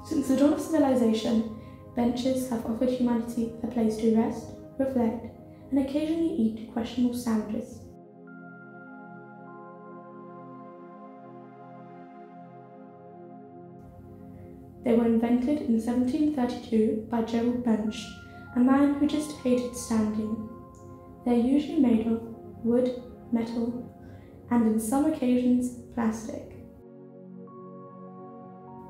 Since the dawn of civilization, benches have offered humanity a place to rest, reflect, and occasionally eat questionable sandwiches. They were invented in 1732 by Gerald Bench, a man who just hated standing. They are usually made of wood, metal, and in some occasions plastic.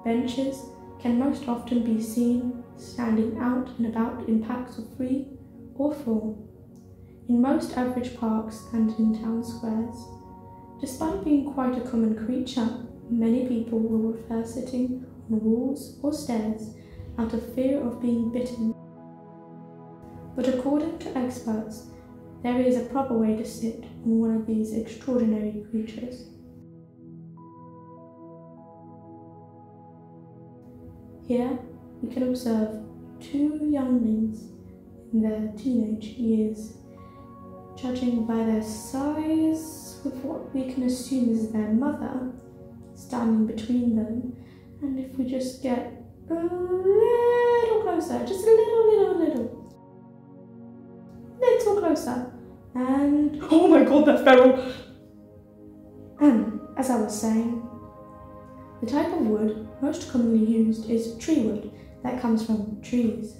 Benches can most often be seen standing out and about in packs of 3 or 4, in most average parks and in town squares. Despite being quite a common creature, many people will prefer sitting on walls or stairs out of fear of being bitten. But according to experts, there is a proper way to sit on one of these extraordinary creatures. Here we can observe 2 younglings in their teenage years, judging by their size, with what we can assume is their mother standing between them. And if we just get a little closer, just a little closer, and oh my god, that's feral! And as I was saying, the type of wood most commonly used is tree wood that comes from trees.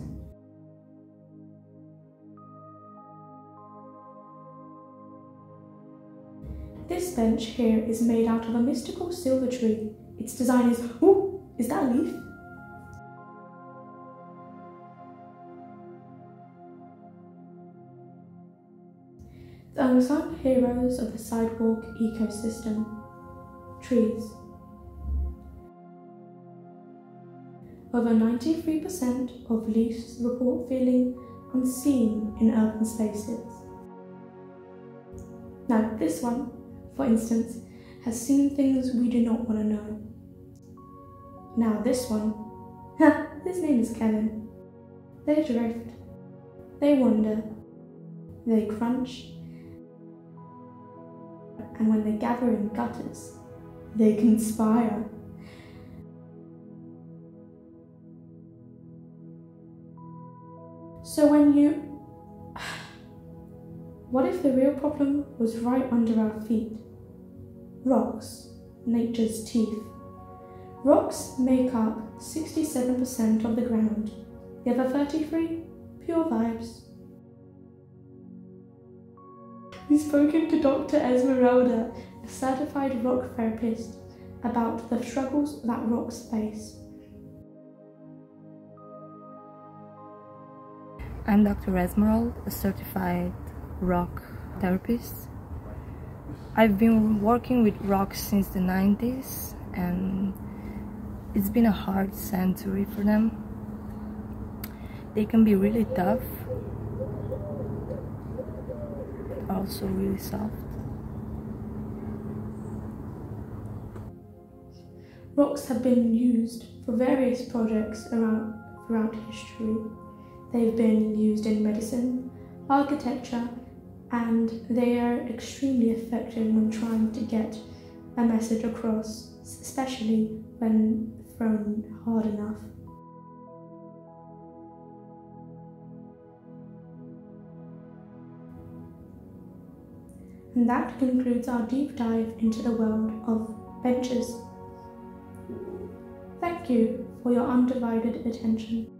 This bench here is made out of a mystical silver tree. Its design is, ooh, is that a leaf? The unsung heroes of the sidewalk ecosystem, trees. Over 93% of leaves report feeling unseen in urban spaces. Now this one, for instance, has seen things we do not want to know. Now this one, his name is Kevin. They drift, they wander, they crunch, and when they gather in gutters, they conspire. So what if the real problem was right under our feet? Rocks, nature's teeth. Rocks make up 67% of the ground. The other 33, pure vibes. We've spoken to Dr. Esmeralda, a certified rock therapist, about the struggles that rocks face. I'm Dr. Esmeralda, a certified rock therapist. I've been working with rocks since the 90s, and it's been a hard century for them. They can be really tough, but also really soft. Rocks have been used for various projects throughout history. They've been used in medicine, architecture, and they are extremely effective when trying to get a message across, especially when thrown hard enough. And that concludes our deep dive into the world of benches. Thank you for your undivided attention.